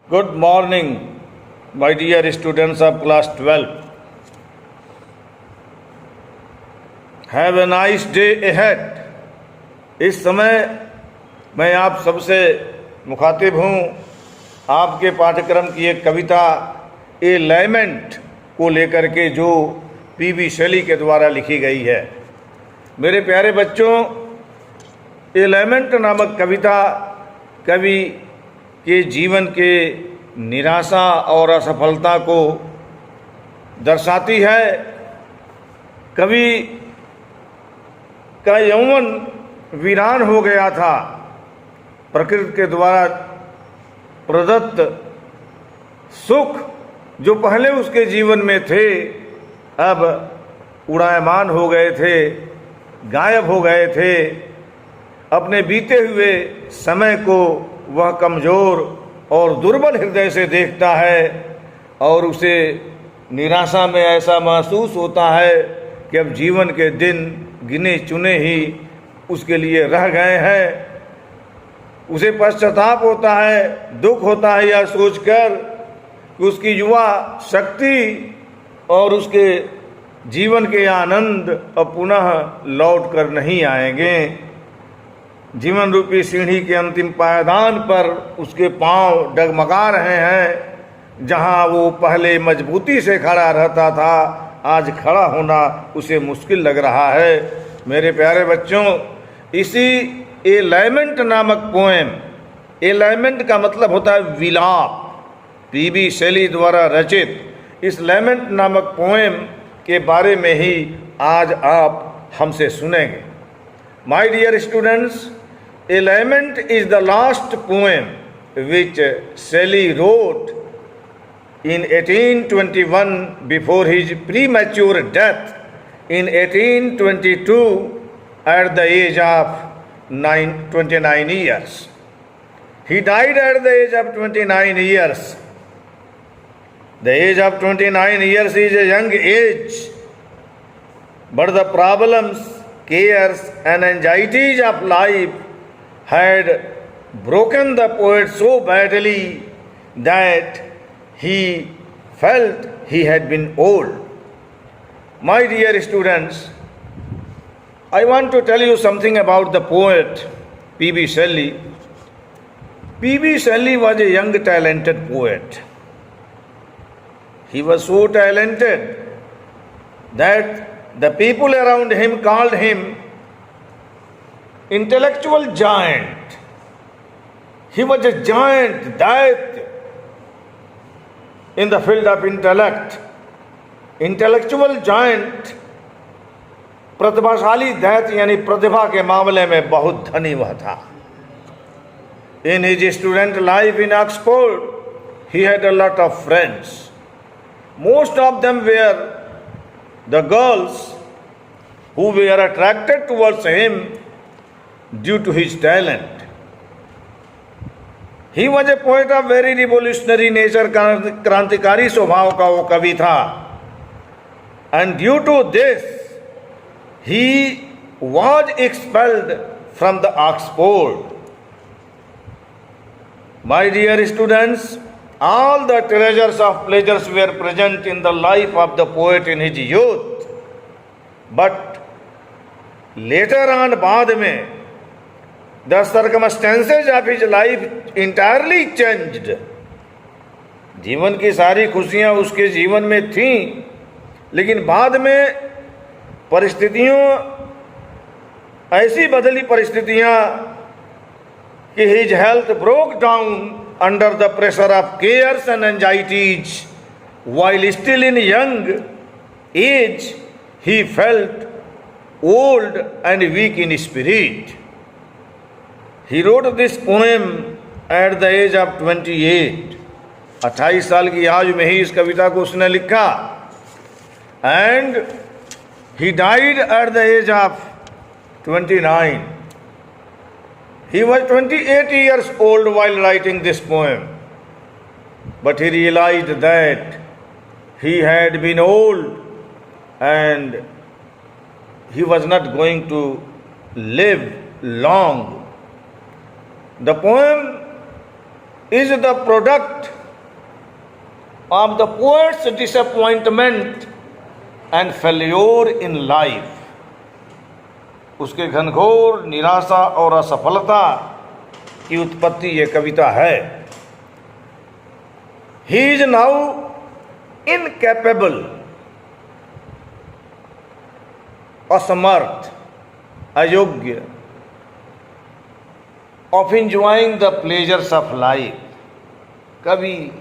Good morning, my dear students of class 12. Have a nice day ahead. इस समय मैं आप सबसे मुखातिब हूँ आपके पाठ्यक्रम की एक कविता ए लैमेंट को लेकर के जो पी.बी. शेली के द्वारा लिखी गई है। मेरे प्यारे बच्चों, ए लैमेंट नामक कविता कवि के जीवन के निराशा और असफलता को दर्शाती है। कवि का यौवन वीरान हो गया था। प्रकृति के द्वारा प्रदत्त सुख जो पहले उसके जीवन में थे अब उड़ायमान हो गए थे, गायब हो गए थे। अपने बीते हुए समय को वह कमज़ोर और दुर्बल हृदय से देखता है और उसे निराशा में ऐसा महसूस होता है कि अब जीवन के दिन गिने चुने ही उसके लिए रह गए हैं। उसे पश्चाताप होता है, दुख होता है यह सोचकर कि उसकी युवा शक्ति और उसके जीवन के आनंद अब पुनः लौट कर नहीं आएंगे। जीवन रूपी सीढ़ी के अंतिम पायदान पर उसके पांव डगमगा रहे हैं। जहां वो पहले मजबूती से खड़ा रहता था, आज खड़ा होना उसे मुश्किल लग रहा है। मेरे प्यारे बच्चों, इसी ए लैमेंट नामक पोएम, ए लैमेंट का मतलब होता है विलाप, पी.बी. शेली द्वारा रचित इस लैमेंट नामक पोएम के बारे में ही आज आप हमसे सुनेंगे। My dear students, A Lament is the last poem which Shelley wrote in 1821 before his premature death in 1822 at the age of 29 years. He died at the age of 29 years. The age of 29 years is a young age, but the problems, cares and anxieties of life had broken the poet so badly that he felt he had been old. My dear students, I want to tell you something about the poet P.B. Shelley. P.B. Shelley was a young talented poet. He was so talented that the people around him called him intellectual giant. He was a giant that in the field of intellect. Intellectual giant, प्रतिभाशाली दैत्य यानी प्रतिभा के मामले में बहुत धनी वह था। In his student life in Oxford, he had a lot of friends. Most of them were the girls who were attracted towards him due to his talent. He was a poet of very revolutionary nature, क्रांतिकारी स्वभाव का वो कवि था। And due to this, he was expelled from the Oxford. My dear students, all the treasures of pleasures were present in the life of the poet in his youth. But later on, बाद में the circumstances of his life entirely changed. जीवन की सारी खुशियां उसके जीवन में थीं, लेकिन बाद में परिस्थितियों ऐसी बदली परिस्थितियां कि his health broke down under the pressure of cares and anxieties. While still in young age, he felt old and weak in spirit. He wrote this poem at the age of 28. 28 साल की आयु में ही इस कविता को उसने लिखा। And he died at the age of 29. He was 28 years old while writing this poem. But he realized that he had been old and he was not going to live long. The poem is the product of the poet's disappointment and failure in life. उसके घनघोर निराशा और असफलता की उत्पत्ति ये कविता है. He is now incapable, असमर्थ, अयोग्य of enjoying the pleasures of life. कवि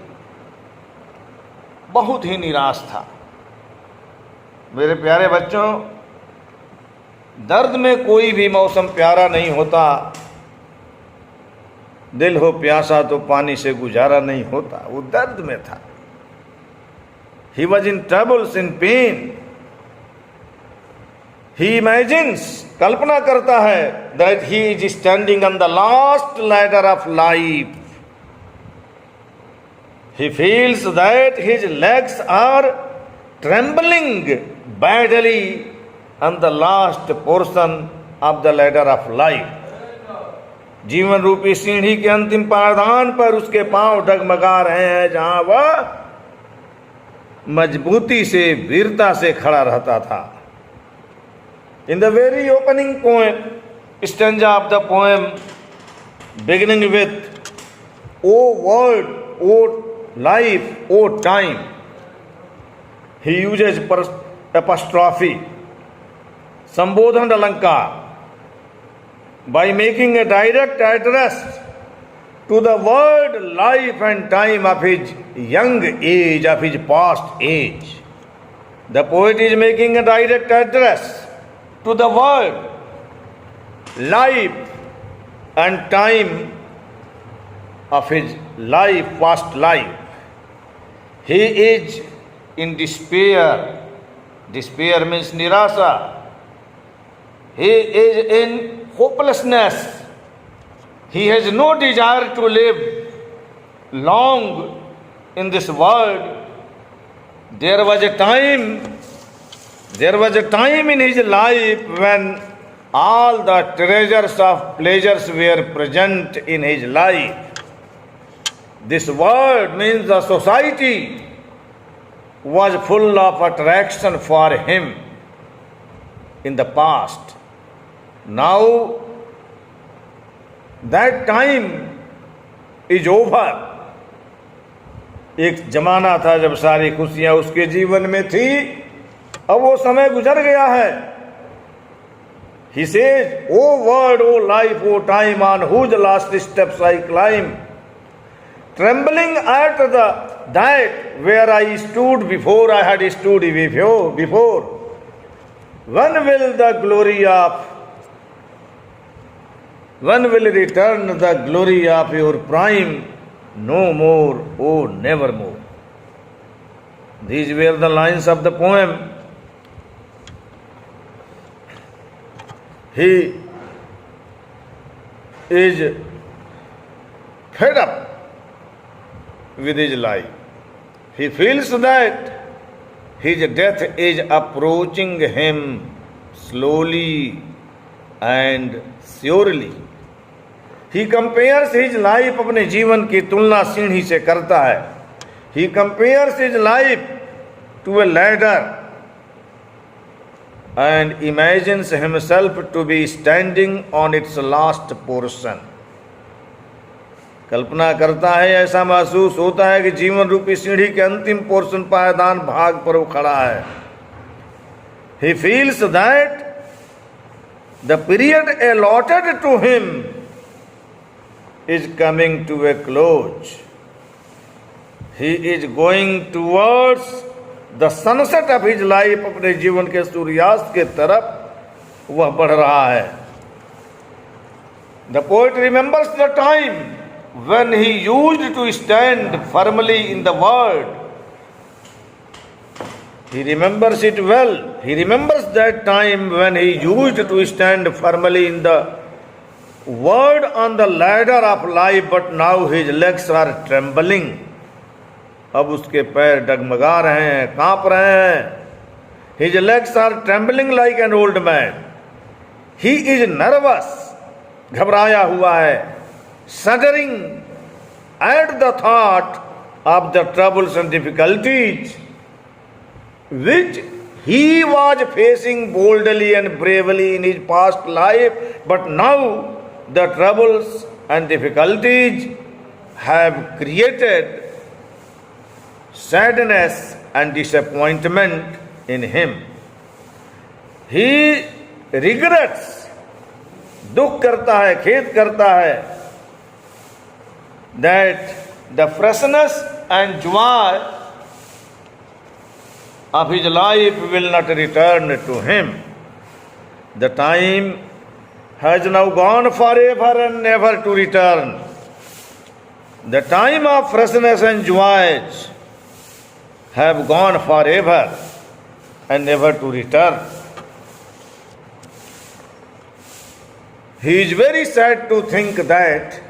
बहुत ही निराश था. मेरे प्यारे बच्चों, दर्द में कोई भी मौसम प्यारा नहीं होता. दिल हो प्यासा तो पानी से गुजारा नहीं होता. वो दर्द में था. He was in troubles, in pain. He imagines, कल्पना करता है, that he is standing on the last ladder of life. He feels that his legs are trembling badly on the last portion of the ladder of life. जीवन रूपी सीढ़ी के अंतिम पायदान पर उसके पांव डगमगा रहे हैं, जहां वह मजबूती से, वीरता से खड़ा रहता था. In the very opening poem, stanza of the poem, beginning with "O world, O life, O time," he uses apostrophe, संबोधन अलंकार, by making a direct address to the world, life and time of his young age, of his past age. The poet is making a direct address to the world, life and time of his life, past life. He is in despair. Despair means nirasa. He is in hopelessness. He has no desire to live long in this world. There was a time in his life when all the treasures of pleasures were present in his life. This world means the society was full of attraction for him in the past. Now that time is over. एक जमाना था जब सारी खुशियां उसके जीवन में थी, अब वो समय गुजर गया है. He says, "O world, O life, O time, on whose last steps I climb, trembling at that where I stood before I had stood before. When will return the glory of your prime? No more, oh never more." These were the lines of the poem. He is fed up with his life. He feels that his death is approaching him slowly and surely. He compares his life, अपने जीवन की तुलना सीढ़ी से करता है. He compares his life to a ladder and imagines himself to be standing on its last portion. कल्पना करता है, ऐसा महसूस होता है कि जीवन रूपी सीढ़ी के अंतिम पोर्शन, पायदान भाग पर वो खड़ा है. He feels that the period allotted to him is coming to a close. He is going towards the sunset of his life. अपने जीवन के सूर्यास्त के तरफ वह बढ़ रहा है. The poet remembers the time when he used to stand firmly in the world. He remembers it well. He remembers that time when he used to stand firmly in the world on the ladder of life, but now his legs are trembling. अब उसके पैर डगमगा रहे हैं, कांप रहे हैं. His legs are trembling like an old man. He is nervous. घबराया हुआ है. Shuddering at the thought of the troubles and difficulties which he was facing boldly and bravely in his past life, but now the troubles and difficulties have created sadness and disappointment in him. He regrets, दुख करता है, खेद करता है, that the freshness and joy of his life will not return to him. The time has now gone forever and never to return. The time of freshness and joys have gone forever and never to return. He is very sad to think that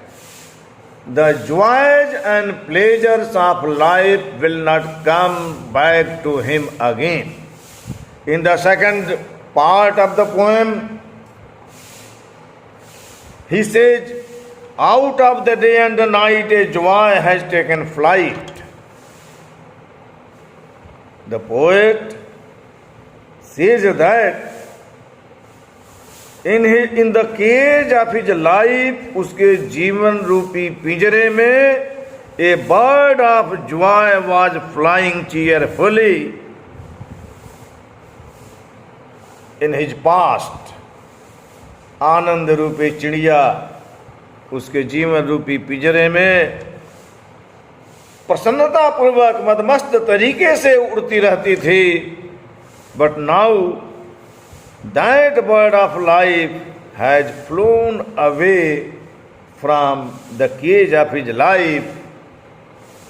the joys and pleasures of life will not come back to him again. In the second part of the poem, he says, out of the day and the night a joy has taken flight. The poet says that in the cage of his life, उसके जीवन रूपी पिंजरे में a bird of joy was flying cheerfully in his past. आनंद रूपी चिड़िया उसके जीवन रूपी पिंजरे में प्रसन्नता पूर्वक मदमस्त तरीके से उड़ती रहती थी. But now that bird of life has flown away from the cage of his life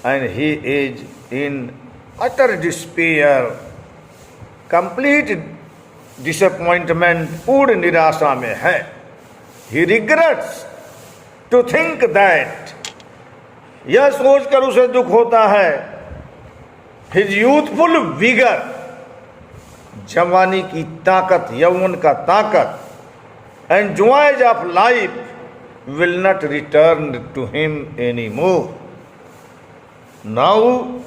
and he is in utter despair, complete disappointment, पूर्ण निराशा में है. He regrets to think that, यह सोचकर उसे दुख होता है, his youthful vigor, जवानी की ताकत, यौवन का ताकत, and joys of life will not return to him anymore. Now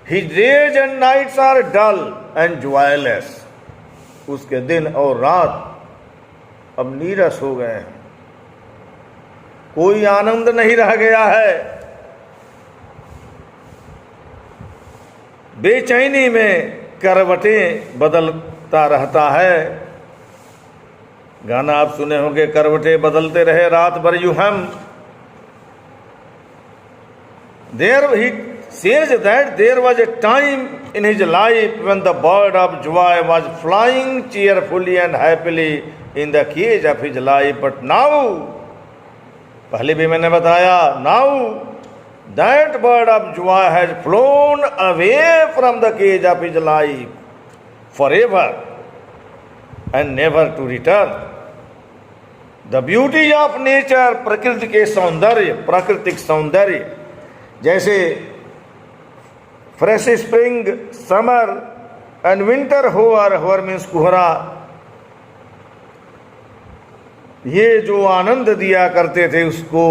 his days and nights are dull and joyless. उसके दिन और रात अब नीरस हो गए हैं, कोई आनंद नहीं रह गया है. बेचैनी में करवटें बदलता रहता है. गाना आप सुने होंगे, करवटें बदलते रहे रात भर यूं हम. There he says that there was a time in his life when the bird of joy was flying cheerfully and happily in the cage of his life, but now, पहले भी मैंने बताया, now that bird of joy has flown away from the cage of his life forever and never to return. The beauty of nature, प्रकृति के सौंदर्य, प्राकृतिक सौंदर्य, जैसे fresh spring, summer and winter hoar means कोहरा, ये जो आनंद दिया करते थे उसको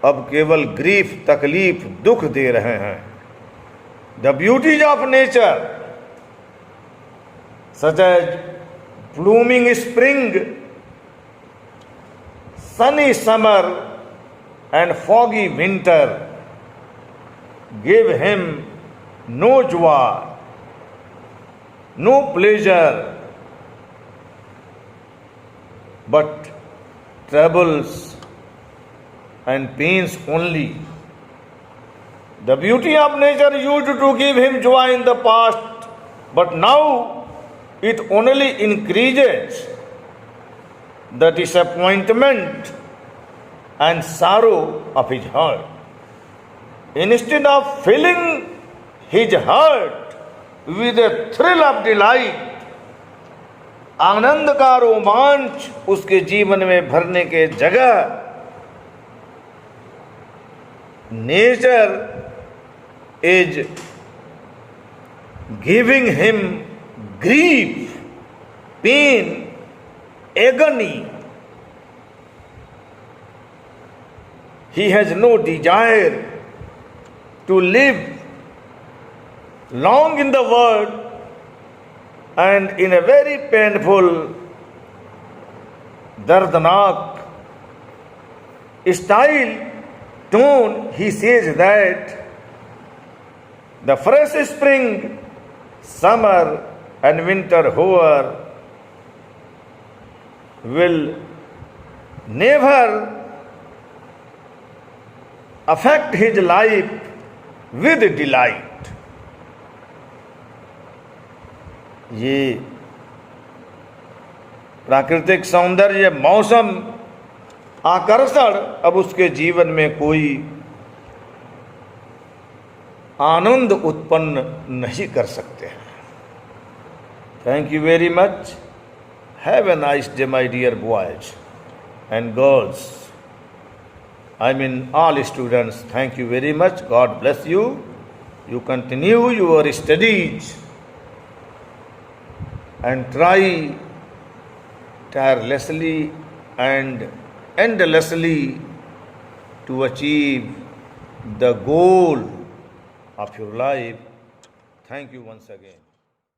अब केवल ग्रीफ, तकलीफ, दुख दे रहे हैं. The beauties of nature such as blooming spring, sunny summer and foggy winter gave him no joy, no pleasure, but troubles and pains only. The beauty of nature used to give him joy in the past, but now it only increases the disappointment and sorrow of his heart. Instead of filling his heart with a thrill of delight, आनंद का रोमांच उसके जीवन में भरने के जगह nature is giving him grief, pain, agony. He has no desire to live long in the world and in a very painful, dardnak style, tone, he says that the fresh spring, summer and winter hour will never affect his life with delight. ये प्राकृतिक सौंदर्य, मौसम, आकर्षण अब उसके जीवन में कोई आनंद उत्पन्न नहीं कर सकते हैं. Thank you very much. Have a nice day my dear boys and girls. I mean all students, thank you very much. God bless you. You continue your studies and try tirelessly and endlessly to achieve the goal of your life. Thank you once again.